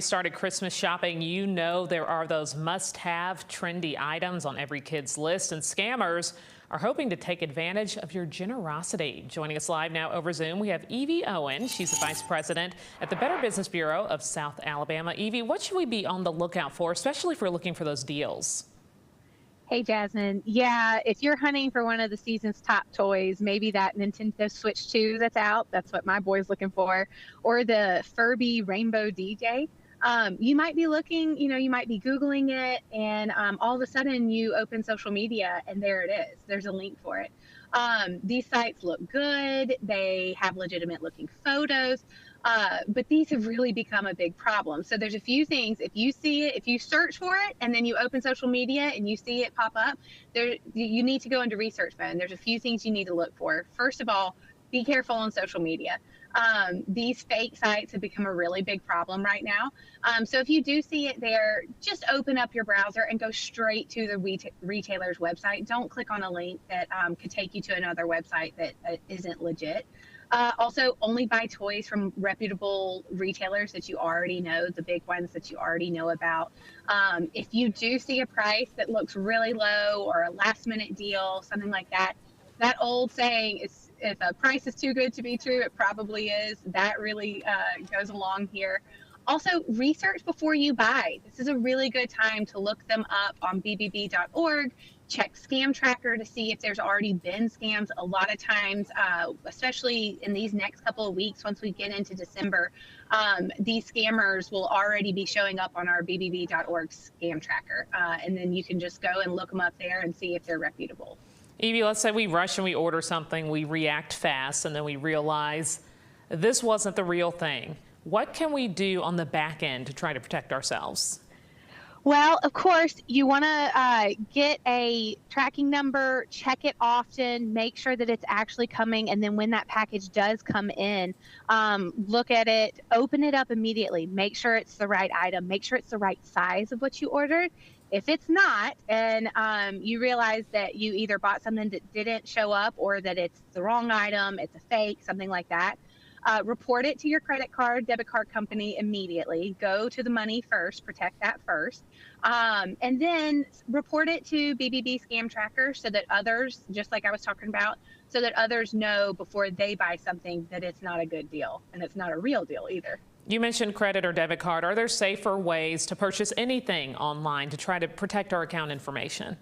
Started Christmas shopping, you know there are those must-have trendy items on every kid's list, and scammers are hoping to take advantage of your generosity. Joining us live now over Zoom, we have Evey Owen. She's the Vice President at the Better Business Bureau of South Alabama. Evey, what should we be on the lookout for, especially if we're looking for those deals? Hey, Jasmine. Yeah, if you're hunting for one of the season's top toys, maybe that Nintendo Switch 2 that's out, that's what my boy's looking for, or the Furby Rainbow DJ. You might be looking, you might be Googling it, and all of a sudden you open social media and there it is. There's a link for it. These sites look good. They have legitimate looking photos, but these have really become a big problem. So there's a few things. If you see it, if you search for it and then you open social media and you see it pop up, you need to go into research mode. There's a few things you need to look for. First of all, be careful on social media. These fake sites have become a really big problem right now. So if you do see it there, just open up your browser and go straight to the retailer's website. Don't click on a link that could take you to another website that isn't legit. Also, only buy toys from reputable retailers that you already know, the big ones that you already know about. If you do see a price that looks really low or a last minute deal, something like that, that old saying is, if a price is too good to be true, it probably is. That really goes along here. Also, research before you buy. This is a really good time to look them up on bbb.org. Check Scam Tracker to see if there's already been scams. A lot of times, especially in these next couple of weeks, once we get into December, these scammers will already be showing up on our bbb.org Scam Tracker. And then you can just go and look them up there and see if they're reputable. Evey, let's say we rush and we order something, we react fast, and then we realize this wasn't the real thing. What can we do on the back end to try to protect ourselves? Well, of course, you want to get a tracking number, check it often, make sure that it's actually coming, and then when that package does come in, look at it, open it up immediately, make sure it's the right item, make sure it's the right size of what you ordered. If it's not, and you realize that you either bought something that didn't show up or that it's the wrong item, it's a fake, something like that, report it to your credit card, debit card company immediately. Go to the money first, protect that first, and then report it to BBB Scam Tracker so that others, just like I was talking about, so that others know before they buy something that it's not a good deal and it's not a real deal either. You mentioned credit or debit card. Are there safer ways to purchase anything online to try to protect our account information?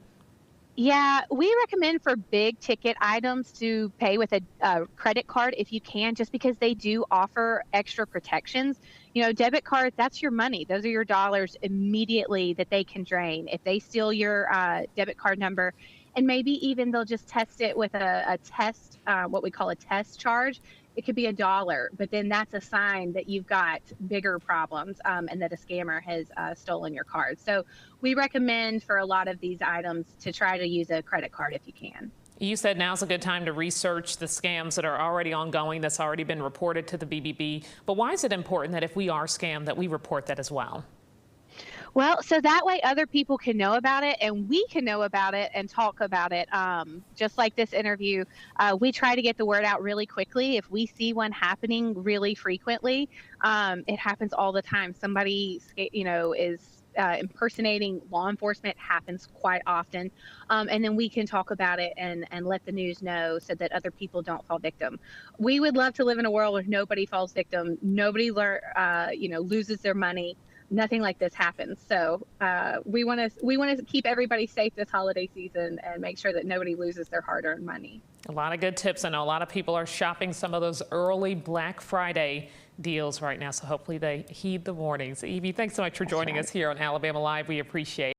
Yeah, we recommend for big ticket items to pay with a credit card if you can, just because they do offer extra protections. Debit cards, that's your money. Those are your dollars immediately that they can drain. If they steal your debit card number, and maybe even they'll just test it with a test, what we call a test charge. It could be $1, but then that's a sign that you've got bigger problems and that a scammer has stolen your card. So we recommend for a lot of these items to try to use a credit card if you can. You said now's a good time to research the scams that are already ongoing, that's already been reported to the BBB. But why is it important that if we are scammed that we report that as well? Well, so that way other people can know about it and we can know about it and talk about it. Just like this interview, we try to get the word out really quickly. If we see one happening really frequently, it happens all the time. Somebody, is impersonating law enforcement, happens quite often. And then we can talk about it and let the news know so that other people don't fall victim. We would love to live in a world where nobody falls victim, nobody loses their money. Nothing like this happens. So we want to keep everybody safe this holiday season and make sure that nobody loses their hard-earned money. A lot of good tips. I know a lot of people are shopping some of those early Black Friday deals right now, so hopefully they heed the warnings. Evey, thanks so much for joining us here on Alabama Live. We appreciate it.